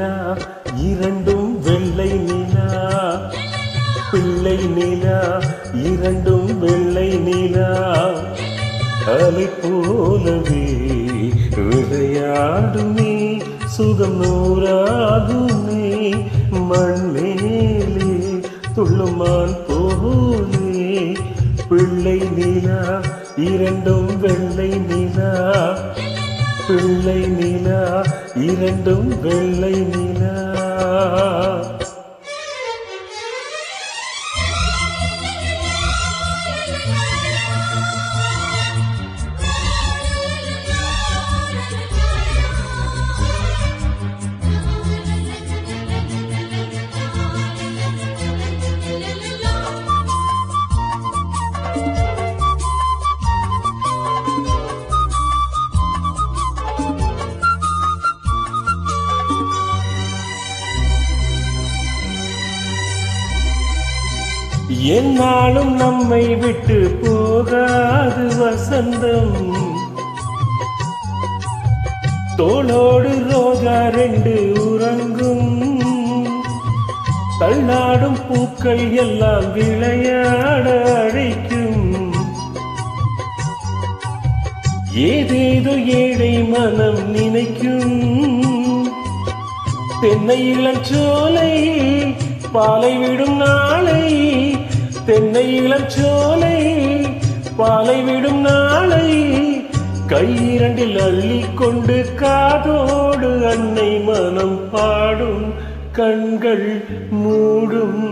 நிலா இரண்டும் வெள்ளை நிலா, பிள்ளை நிலா இரண்டும் வெள்ளை நிலா, அலை போலவே விளையாடுமே சுகம் நூறாகுமே, மண்மேலே துள்ளுமான் போலே, பிள்ளை நிலா இரண்டும் வெள்ளை நிலா, பிள்ளை நிலா இரண்டும் வெள்ளை நிலா. என்னாலும் நம்மை விட்டு போகாது வசந்தம், தோளோடு ரோஜா ரெண்டு உறங்கும், தள்ளாடும் பூக்கள் எல்லாம் விளையாட அழைக்கும், ஏதேதோ ஏழை மனம் நினைக்கும், தென்னை இளஞ்சோலை பாலை விடும் நாளை, தென்னை இளஞ்சோலை பாலை விடும் நாளை, கையிரண்டில் அள்ளி கொண்டு காதோடு அன்னை மனம் பாடும், கண்கள் மூடும்,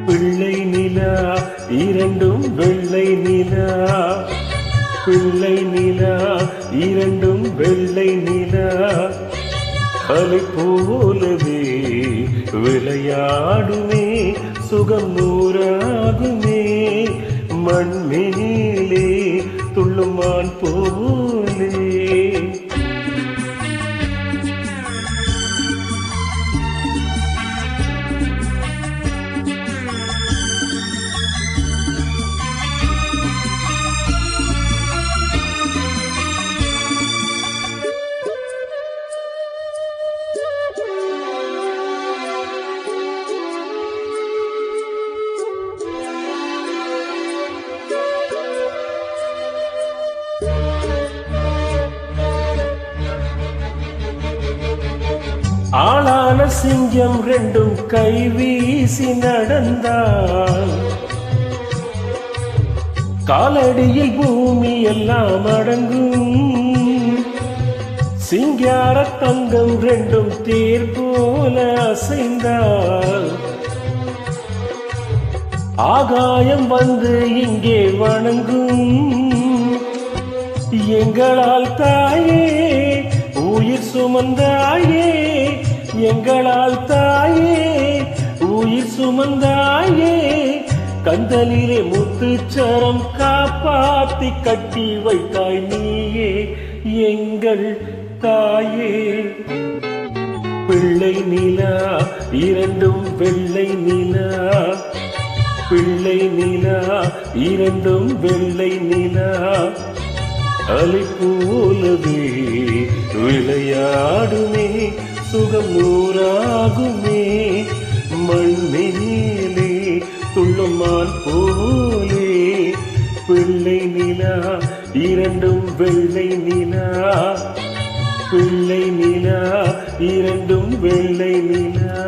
பிள்ளை நிலா இரண்டும் வெள்ளை நிலா, பிள்ளை நிலா இரண்டும் வெள்ளை நிலா, அலை போலவே விளையாடுமே சுகம் நூறாகுமே, மண்மேலே துள்ளுமான் போலே. ஆளான சிங்கம் ரெண்டும் கை வீசி நடந்தால், காலடியில் பூமி எல்லாம் அடங்கும், சிங்கார தங்கம் ரெண்டும் தேர் போல அசைந்தால், ஆகாயம் வந்து இங்கே வணங்கும், எங்களால் தாயே உயிர் சுமந்தாயே, எங்களால் தாயே உயிர் சுமந்தாயே, கந்தலிலே முத்துச்சரம் காப்பாத்தி கட்டி வைத்தாய் நீயே எங்கள் தாயே, பிள்ளை நிலா இரண்டும் வெள்ளை நிலா, பிள்ளை நிலா இரண்டும் வெள்ளை நிலா, அலை போலவே விளையாடுமே சுகம் நூறாகுமே, மண்மேலே துள்ளுமான் போலே, பிள்ளை நிலா இரண்டும் வெள்ளை நிலா, பிள்ளை நிலா இரண்டும் வெள்ளை நிலா.